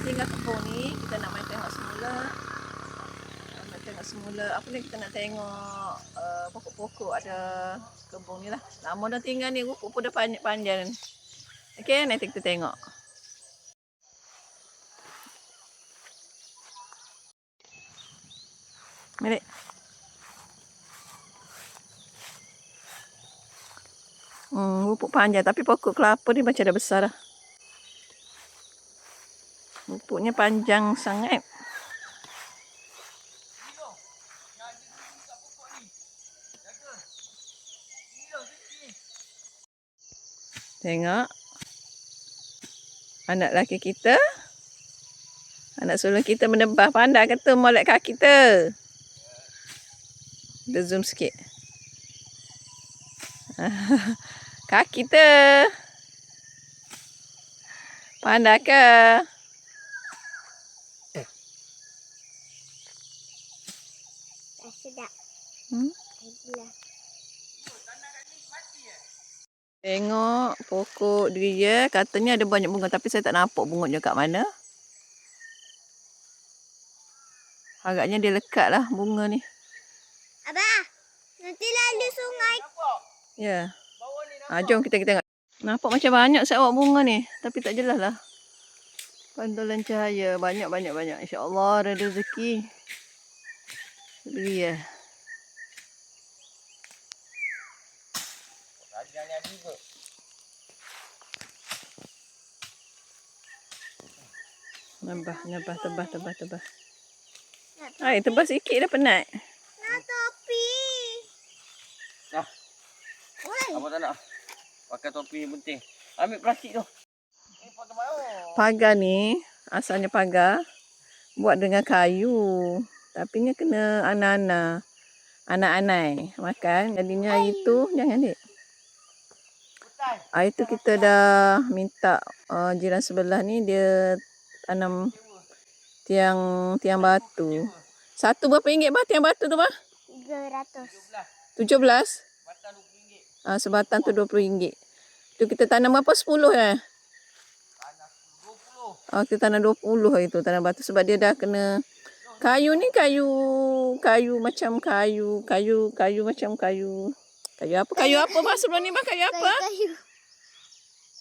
tinggal kebun ni, kita nak main tengok semula. Nak tengok semula, apa ni kita nak tengok pokok-pokok ada kebun ni lah. Lama dah tinggal ni, rumput pun dah panjang. Okey, nanti kita tengok. Mari. Rumput panjang tapi pokok kelapa ni macam dah besar dah. Rumputnya panjang sangat. Tengok. Anak lelaki kita. Anak sulung kita menebah. Pandai kata molek kaki kita. Kita zoom sikit. Kaki kita. Pandai ke? Sedap. Tengok pokok dia. Katanya ada banyak bunga. Tapi saya tak nampak bunganya kat mana. Agaknya dia lekat lah bunga ni. Abah, nanti lalu sungai. Ya. Jom kita tengok. Nampak macam banyak sawak bunga ni. Tapi tak jelas lah. Pantulan cahaya. Banyak. InsyaAllah ada rezeki. Beli ya. Nambah. Tebah. Hai, tebah sikit dah penat. Nak topi. Dah. Apa tak nak? Pakai topi penting. Ambil plastik tu. Pagar ni, asalnya pagar buat dengan kayu. Tapi ni kena anak-anak makan. Jadinya itu, jangan dik. Itu kita dah minta jiran sebelah ni dia tanam tiang batu. Satu berapa ringgit bah tiang batu tu bah? 300. 17? Sebatang tu RM20. Tu kita tanam berapa? 10 ya? Kita tanam 20 itu tanam batu sebab dia dah kena kayu ni kayu macam kayu apa? Kayu apa bah sebelum ni bah? Kayu apa?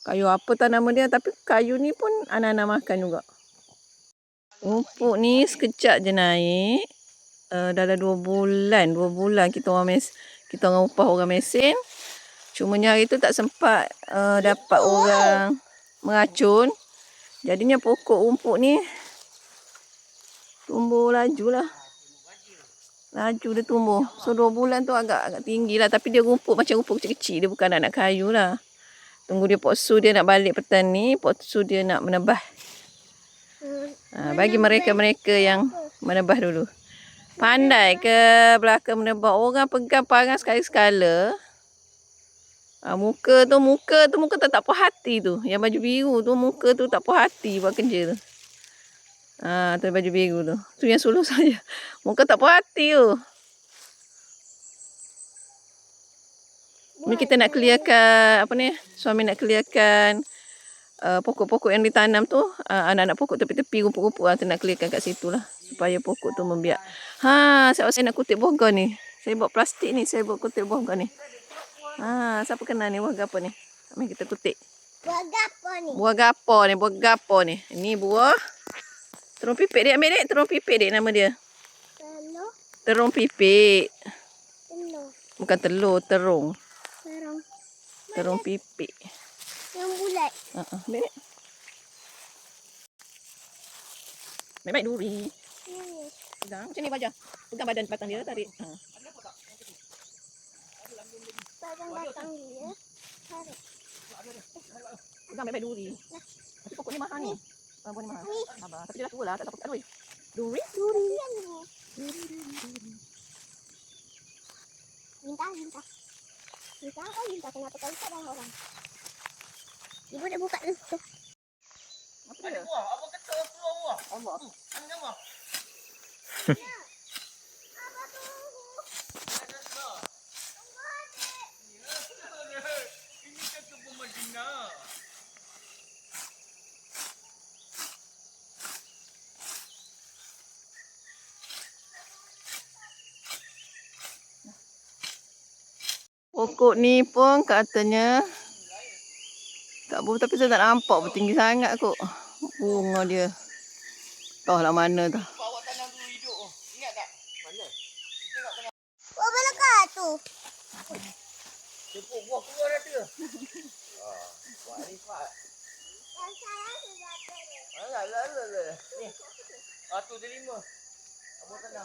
Kayu apa tak nama dia, tapi kayu ni pun anak-anak makan juga. Rumput ni sekejap je naik. Dalam 2 bulan kita orang upah orang mesin. Cumanya hari tu tak sempat dapat orang meracun. Jadinya pokok rumput ni tumbuh laju lah. Laju dia tumbuh. So 2 bulan tu agak tinggi lah. Tapi dia rumput macam rumput kecil-kecil. Dia bukan anak kayu lah. Tunggu dia poksu dia nak balik petang ni. Poksu dia nak menebah. Bagi mereka-mereka yang menebah dulu. Pandai ke belakang menebah. Orang pegang parang sekali-sekala. Muka tu tak puas hati tu. Yang baju biru tu muka tu tak puas hati buat kerja tu. Tu baju biru tu. Tu yang sulung saya. Muka tak puas hati tu. Ni kita nak clearkan apa ni? Suami nak clearkan pokok-pokok yang ditanam tu. Anak-anak pokok tepi-tepi rumput-rumput tu nak clearkan kat situ lah. Supaya pokok tu membiak. Saya nak kutip boga ni. Saya buat plastik ni. Saya buat kutip boga ni. Siapa kenal ni buah gapo ni? Mari kita kutip. Buah gapo ni? Buah gapo ni? Ini buah terung pipit dia ambil dek. Terung pipit dek nama dia. Telur. Terung pipit. Telur. Bukan telur, terung. Terung. Terung pipit. Yang bulat. Ambil dek. Baik-baik duri. Pegang macam ni baja. Pegang badan batang dia tarik. Batang dia. Tarik. Pegang baik-baik duri. Tapi pokok ni mahal ni. Pokok ni mahal. Abah, tapi dia dah tua lah. Tak dapat pegang duri. Duri. Minta. Minta kenapa kau tak ada orang? Ibu dah buka tu. Apa dia? Buah, apa kata keluar buah? Allah. Ambil buah. Ini kata pemadina. Pokok ni pun katanya tak buah tapi saya tak nampak bertinggi sangat kot. Bunga dia. Entahlah mana dah. Awak tanam dulu hidup. Ingat tak? Mana? Kita kat tengah Oh, belakang tu. tepuk buah keluar dah tu. Buat Arifat. Yang saya sudah terus. Alah. Ni. Tu dia 5. Abang tanam.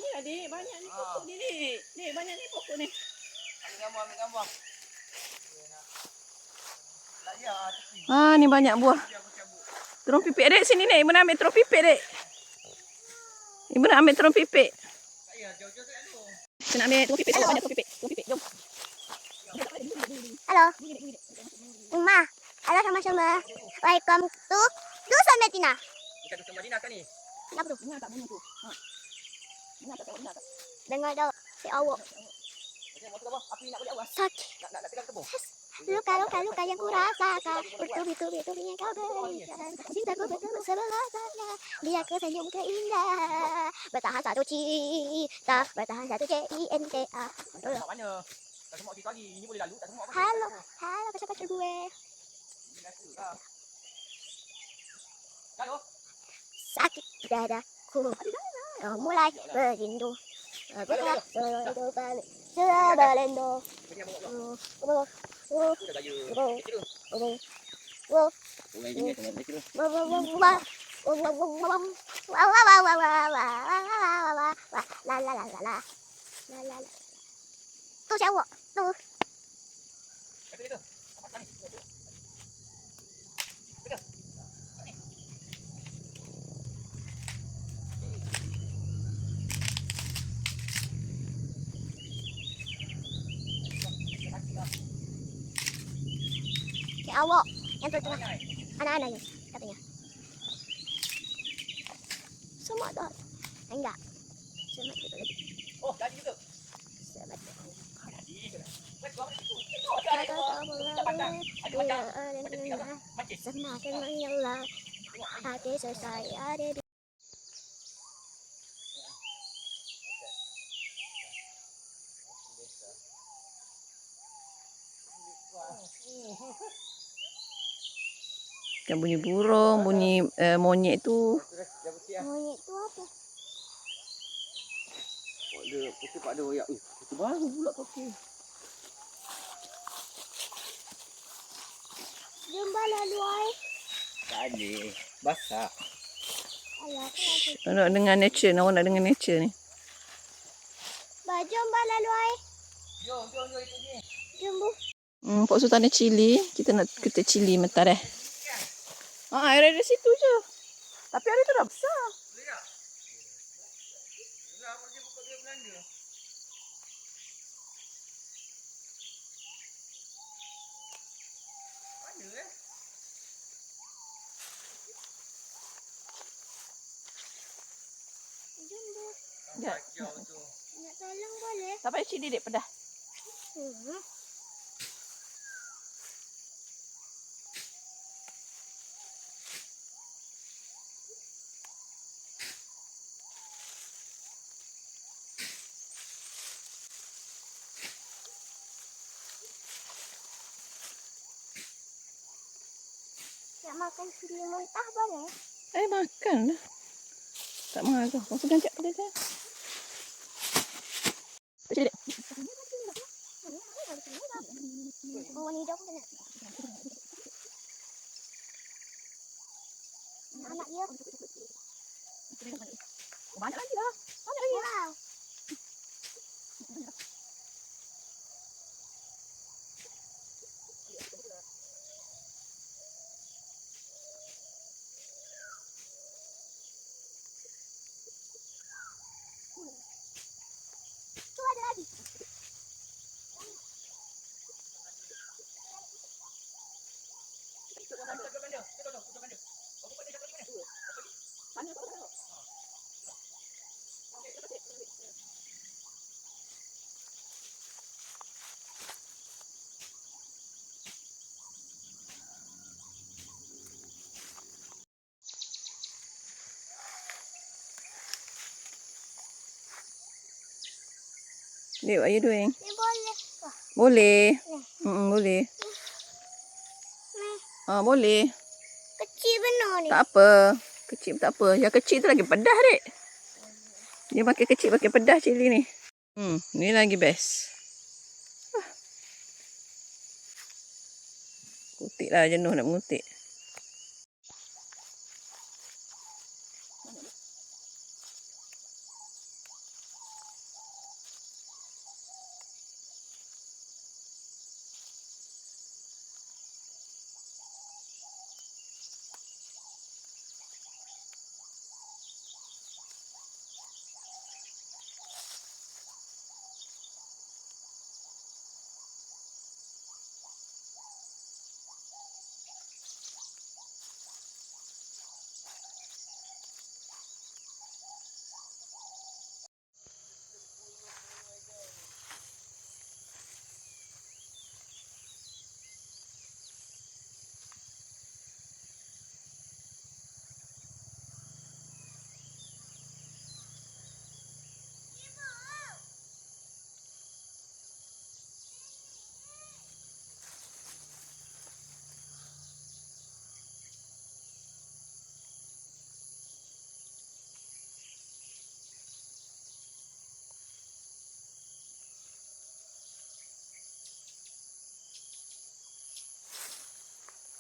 Ni adik, banyak ni pokok ni. Ni banyak ni pokok ni. Ambil gambar. Tak dia tepi. Ni banyak buah. Dia aku cabut. Terung pipik dek sini ni. Ibu nak ambil terung pipik dek. Ibu nak ambil terung pipik. Tak payah jauh-jauh tak ada. Kita nak ambil terung pipik. Banyak terung pipik. Terung pipik, jom. Halo. Uma. Halo sama-sama. Welcome to Dusun Betina. Bukan Dusun Madinah kan ni? Kenapa tu? Dengar tak bunyi tu? Dengar tak? Dengar dah. Si awak. Macam motor apa? Api nak boleh awas. Sakit. Nak pegang tepung. Luka yang kurasakan. Bertubi-tubi yang kau berikan. Cintaku bertemu sebelah sana. Biar ku senyum keindah. Bertahan satu cinta. Bertahan satu CINTA. Kat mana? Tak semua situ lagi. Ini boleh lalu. Tak semua apa. Halo. Halo pacar-pacar gue. Halo. Sakit dadaku. Mulai berindu. Aku tak begitu balik. Sebelendo. Sudah gaya. Kecil tu. Orang ini tengok kecil tu. Tu siapa? Tu. Kata dia tu. Apa tadi? Si awak yang tengah anak-anak ni katanya. Semua dah. Enggak. Semua tu lagi. Oh, tadi tu. Semua tu. Semakin menyala hati selesai ada di Macam bunyi burung, bunyi monyet tu. Dah bersih lah. monyet tu apa? Pak ada royak. Itu baru pula kopi. Jumpa lalu ai. Tak ada. Basah. Alah, kenapa? Nak dengan nature, awak nak dengan nature ni. Jumpa lalu ai. Jom itu ni. Jumpa. Pak Sultan ada cili. Kita nak ketik cili mentar air ada situ je. Tapi air tu dah besar. Boleh tak? Enggak, dia buka dia Belanda. Mana Jumpa. Ya. Jauh tu. Nak tolong boleh? Tak payah cili dek, pedas. Nak makan cili mentah boleh? Makan lah. Tak marah. Masuk ganjak ke dia? Cili dek. Oh, ni hidung kena. Anak dia. Banyak lagi lah. Banyak lagi. Wow. Tu ada lagi. Dek, what are you doing? Ni boleh. Wah, Boleh. ni. Boleh. Ni. Boleh. Kecil benar ni. Tak apa. Kecil tak apa. Yang kecil tu lagi pedas, Dek. Dia makin kecil, makin pedas cili ni. Ni lagi best. Kutik lah, jenuh nak mengutik.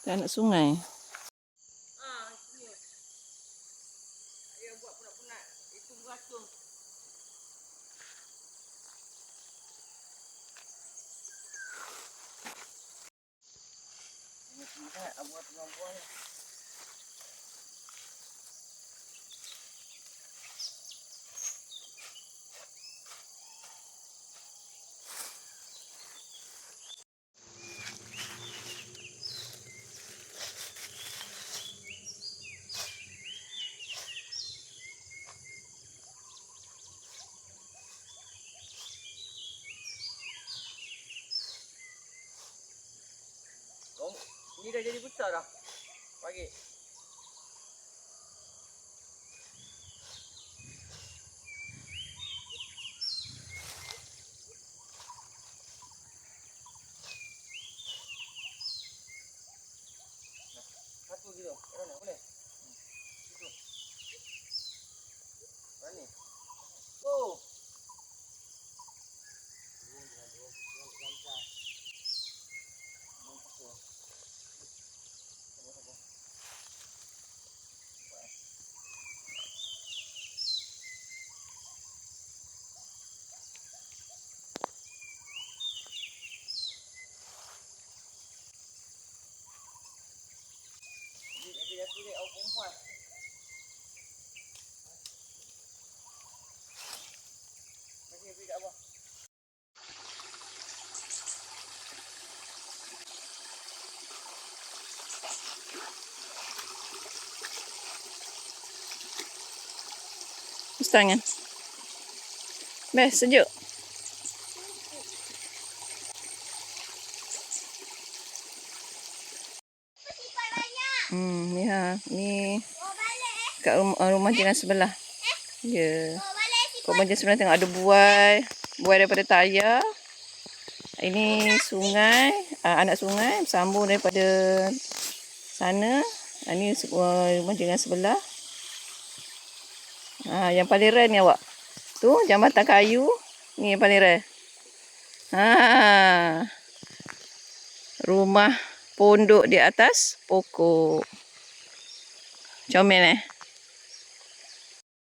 Kita nak sungai. Itu beratur. Ini tidak buat perempuan. Ini dah jadi besar dah. Pagi. Satu gitu. Mana boleh? Situ. Mana? Oh. Jadi aku ni awak perempuan. Masih beri kat abang.Us tangan. Best, sejuk. Ni ni kat rumah jiran sebelah. Ya. Rumah jiran sebelah tengok ada buai. Buai daripada tayar. Ini sungai, anak sungai sambung daripada sana. Ini rumah jiran sebelah. Yang paling rare ni awak. Tu jambatan kayu. Ni yang paling rare. Rumah pondok di atas pokok. Comel